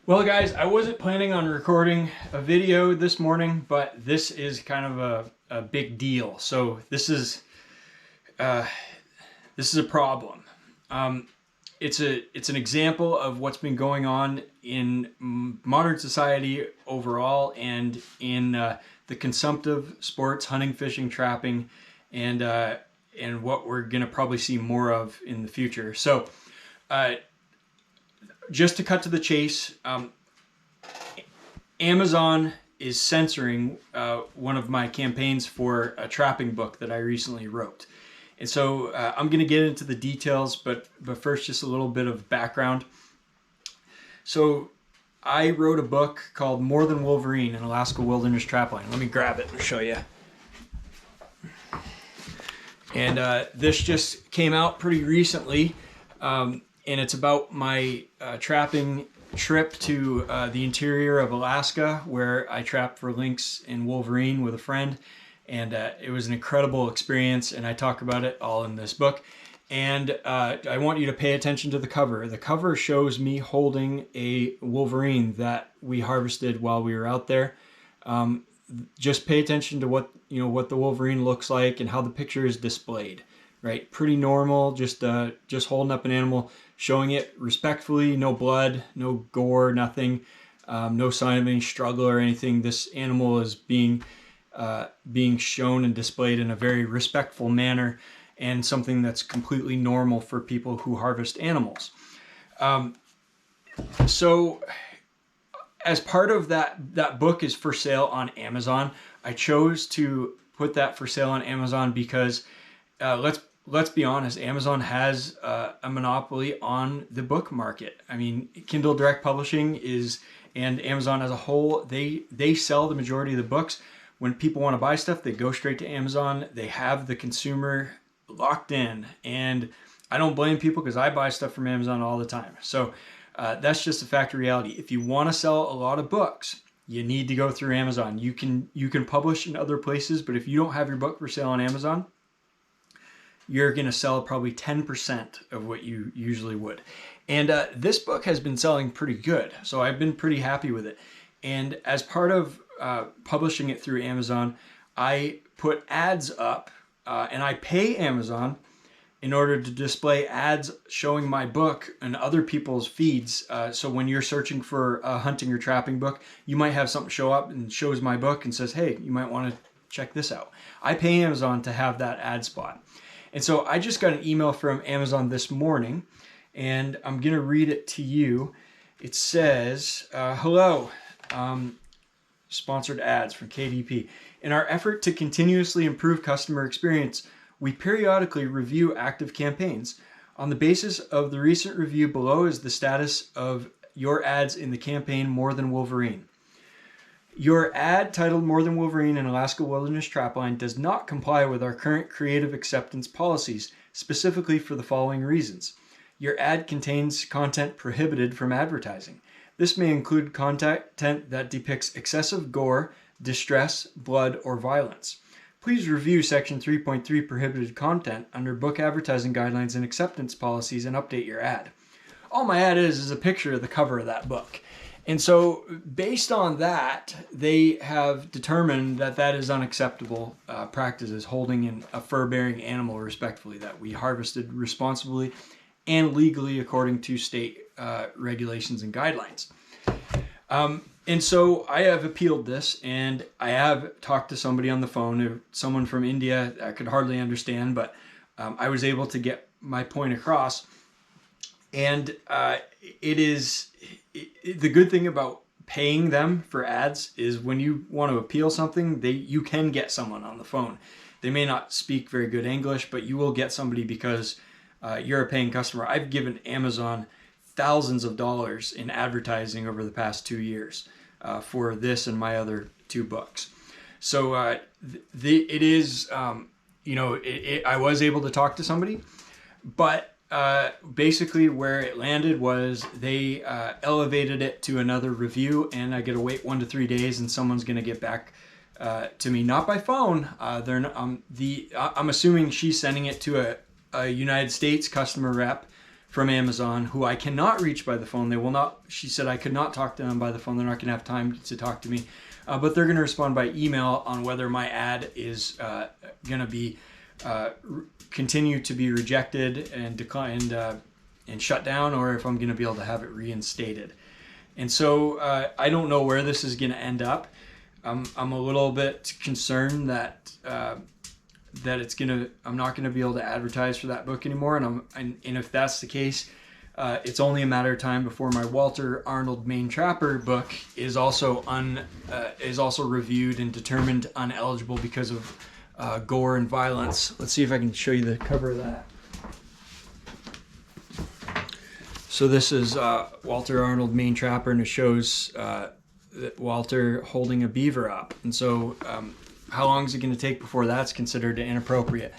Well, guys, I wasn't planning on recording a video this morning, but this is kind of a big deal. So this is a problem. It's an example of what's been going on in modern society overall, and in the consumptive sports, hunting, fishing, trapping, and what we're gonna probably see more of in the future. So. Just to cut to the chase, Amazon is censoring one of my campaigns for a trapping book that I recently wrote. And so I'm going to get into the details, but first just a little bit of background. So I wrote a book called More Than Wolverine, an Alaska Wilderness Trapline. Let me grab it and show you. And this just came out pretty recently. And it's about my trapping trip to the interior of Alaska, where I trapped for lynx and wolverine with a friend. And it was an incredible experience, and I talk about it all in this book. And I want you to pay attention to the cover. The cover shows me holding a wolverine that we harvested while we were out there. Just pay attention to what the wolverine looks like and how the picture is displayed. Right, pretty normal. Just holding up an animal, showing it respectfully. No blood, no gore, nothing. No sign of any struggle or anything. This animal is being shown and displayed in a very respectful manner, and something that's completely normal for people who harvest animals. So, as part of that book is for sale on Amazon. I chose to put that for sale on Amazon because let's be honest, Amazon has a monopoly on the book market. I mean, Kindle Direct Publishing and Amazon as a whole, they sell the majority of the books. When people want to buy stuff, they go straight to Amazon. They have the consumer locked in, and I don't blame people because I buy stuff from Amazon all the time. So that's just a fact of reality. If you want to sell a lot of books, you need to go through Amazon. You can publish in other places, but if you don't have your book for sale on Amazon, you're going to sell probably 10% of what you usually would. And this book has been selling pretty good, so I've been pretty happy with it. And as part of publishing it through Amazon, I put ads up, and I pay Amazon in order to display ads showing my book and other people's feeds. So when you're searching for a hunting or trapping book, you might have something show up and shows my book and says, hey, you might want to check this out. I pay Amazon to have that ad spot. And so I just got an email from Amazon this morning, and I'm going to read it to you. It says, hello, sponsored ads from KDP. In our effort to continuously improve customer experience, we periodically review active campaigns. On the basis of the recent review below is the status of your ads in the campaign More Than Wolverine. Your ad titled More Than Wolverine and Alaska Wilderness Trapline does not comply with our current creative acceptance policies, specifically for the following reasons. Your ad contains content prohibited from advertising. This may include content that depicts excessive gore, distress, blood, or violence. Please review Section 3.3 Prohibited Content under Book Advertising Guidelines and Acceptance Policies and update your ad. All my ad is a picture of the cover of that book. And so based on that, they have determined that that is unacceptable practices, holding in a fur-bearing animal respectfully, that we harvested responsibly and legally according to state regulations and guidelines. And so I have appealed this, and I have talked to somebody on the phone, someone from India I could hardly understand, but I was able to get my point across. And the good thing about paying them for ads is when you want to appeal something, you can get someone on the phone. They may not speak very good English, but you will get somebody because you're a paying customer. I've given Amazon thousands of dollars in advertising over the past 2 years for this and my other 2 books. So I was able to talk to somebody, but basically where it landed was they elevated it to another review, and I get to wait 1 to 3 days, and someone's going to get back to me, not by phone. I'm assuming she's sending it to a United States customer rep from Amazon who I cannot reach by the phone. They will not. She said I could not talk to them by the phone. They're not going to have time to talk to me, but they're going to respond by email on whether my ad is going to be continue to be rejected and declined and shut down, or if I'm going to be able to have it reinstated. And so I don't know where this is going to end up. I'm a little bit concerned that I'm not going to be able to advertise for that book anymore. And if that's the case, it's only a matter of time before my Walter Arnold Maine Trapper book is also reviewed and determined uneligible because of gore and violence. Let's see if I can show you the cover of that. So this is Walter Arnold Maine Trapper, and it shows Walter holding a beaver up. And so how long is it going to take before that's considered inappropriate?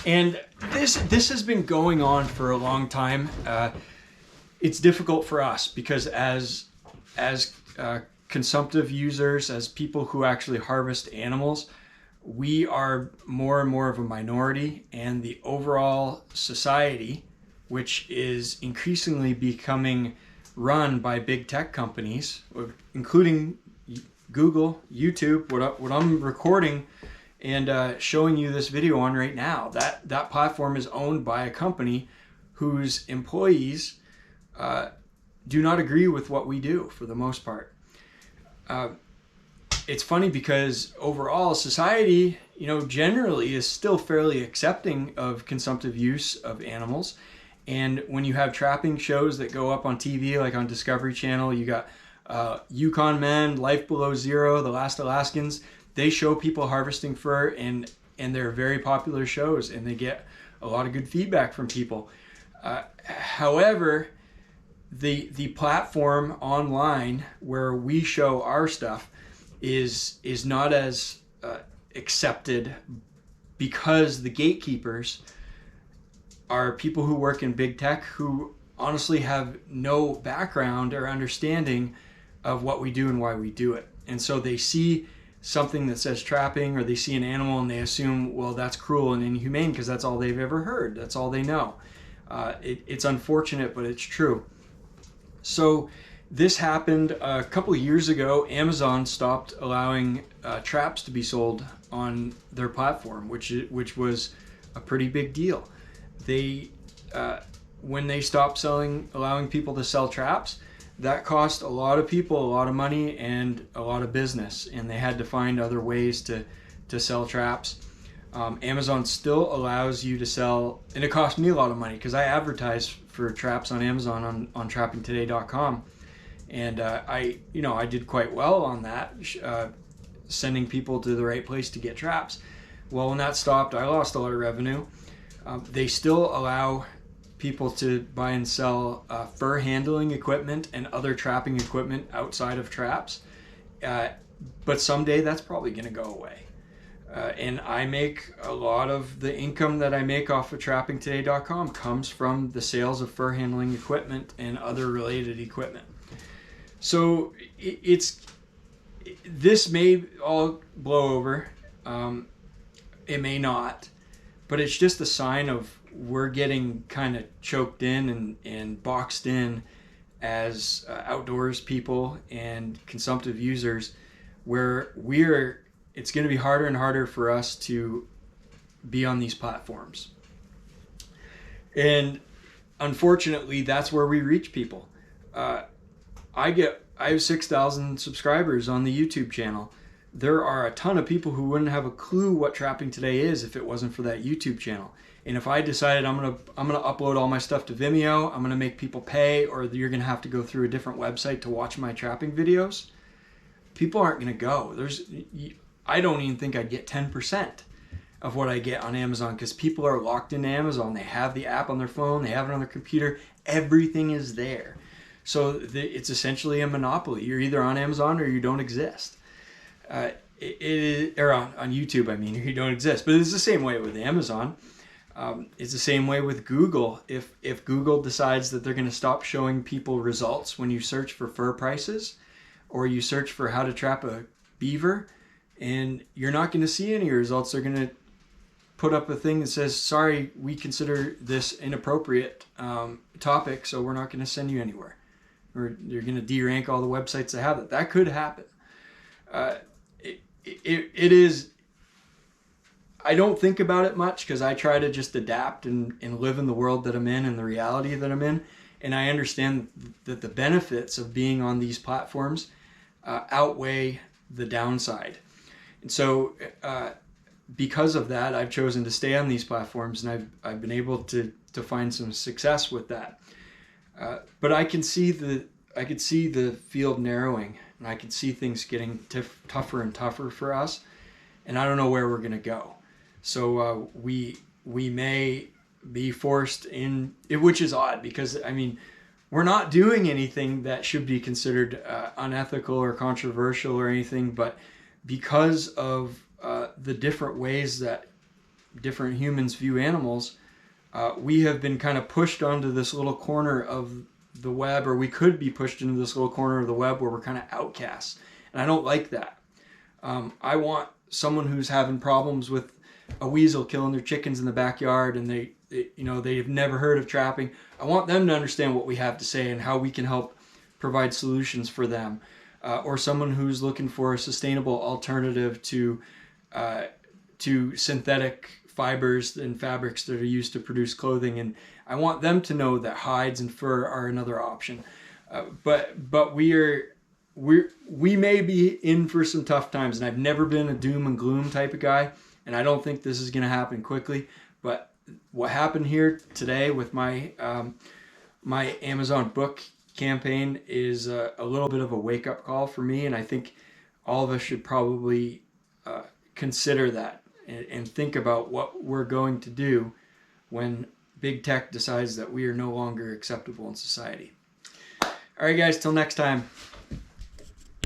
And this has been going on for a long time. It's difficult for us because as consumptive users, as people who actually harvest animals, we are more and more of a minority, and the overall society, which is increasingly becoming run by big tech companies, including Google, YouTube, what I'm recording and showing you this video on right now. That platform is owned by a company whose employees do not agree with what we do for the most part. It's funny because overall society, generally is still fairly accepting of consumptive use of animals. And when you have trapping shows that go up on TV, like on Discovery Channel, you got Yukon Men, Life Below Zero, The Last Alaskans. They show people harvesting fur, and they're very popular shows, and they get a lot of good feedback from people. However, the platform online where we show our stuff is not as accepted because the gatekeepers are people who work in big tech who honestly have no background or understanding of what we do and why we do it. And so they see something that says trapping, or they see an animal and they assume, well, that's cruel and inhumane because that's all they've ever heard. That's all they know. It's unfortunate, but it's true. So this happened a couple of years ago. Amazon stopped allowing traps to be sold on their platform, which was a pretty big deal. When they stopped allowing people to sell traps, that cost a lot of people a lot of money and a lot of business, and they had to find other ways to sell traps. Amazon still allows you to sell, and it cost me a lot of money because I advertise for traps on Amazon on trappingtoday.com, and I did quite well on that, sending people to the right place to get traps. Well, when that stopped, I lost a lot of revenue. They still allow people to buy and sell fur handling equipment and other trapping equipment outside of traps. But someday that's probably going to go away. And I make a lot of the income that I make off of trappingtoday.com comes from the sales of fur handling equipment and other related equipment. So this may all blow over. It may not. But it's just a sign of we're getting kind of choked in and boxed in as outdoors people and consumptive users, where it's going to be harder and harder for us to be on these platforms. And unfortunately, that's where we reach people. I have 6,000 subscribers on the YouTube channel. There are a ton of people who wouldn't have a clue what Trapping Today is if it wasn't for that YouTube channel. And if I decided I'm gonna upload all my stuff to Vimeo, I'm gonna make people pay, or you're gonna have to go through a different website to watch my trapping videos, people aren't gonna go. I don't even think I'd get 10% of what I get on Amazon, because people are locked into Amazon. They have the app on their phone, they have it on their computer, everything is there. So it's essentially a monopoly. You're either on Amazon or you don't exist. Or on YouTube, I mean, you don't exist. But it's the same way with Amazon. It's the same way with Google. If Google decides that they're going to stop showing people results when you search for fur prices, or you search for how to trap a beaver, and you're not going to see any results, they're going to put up a thing that says, sorry, we consider this inappropriate topic, so we're not going to send you anywhere. Or you're going to de-rank all the websites that have it. That could happen. It is... I don't think about it much because I try to just adapt and live in the world that I'm in and the reality that I'm in. And I understand that the benefits of being on these platforms outweigh the downside. And so because of that, I've chosen to stay on these platforms, and I've been able to find some success with that. But I could see the field narrowing, and I could see things getting tougher and tougher for us. And I don't know where we're going to go. So we may be forced in, which is odd because, I mean, we're not doing anything that should be considered unethical or controversial or anything, but because of the different ways that different humans view animals, we have been kind of pushed onto this little corner of the web, or we could be pushed into this little corner of the web where we're kind of outcasts. And I don't like that. I want someone who's having problems with a weasel killing their chickens in the backyard, and they've never heard of trapping. I want them to understand what we have to say and how we can help provide solutions for them. Or someone who's looking for a sustainable alternative to synthetic fibers and fabrics that are used to produce clothing, and I want them to know that hides and fur are another option. But we may be in for some tough times, and I've never been a doom and gloom type of guy, and I don't think this is going to happen quickly. But what happened here today with my my Amazon book campaign is a little bit of a wake-up call for me, and I think all of us should probably consider that and think about what we're going to do when big tech decides that we are no longer acceptable in society. All right, guys, till next time.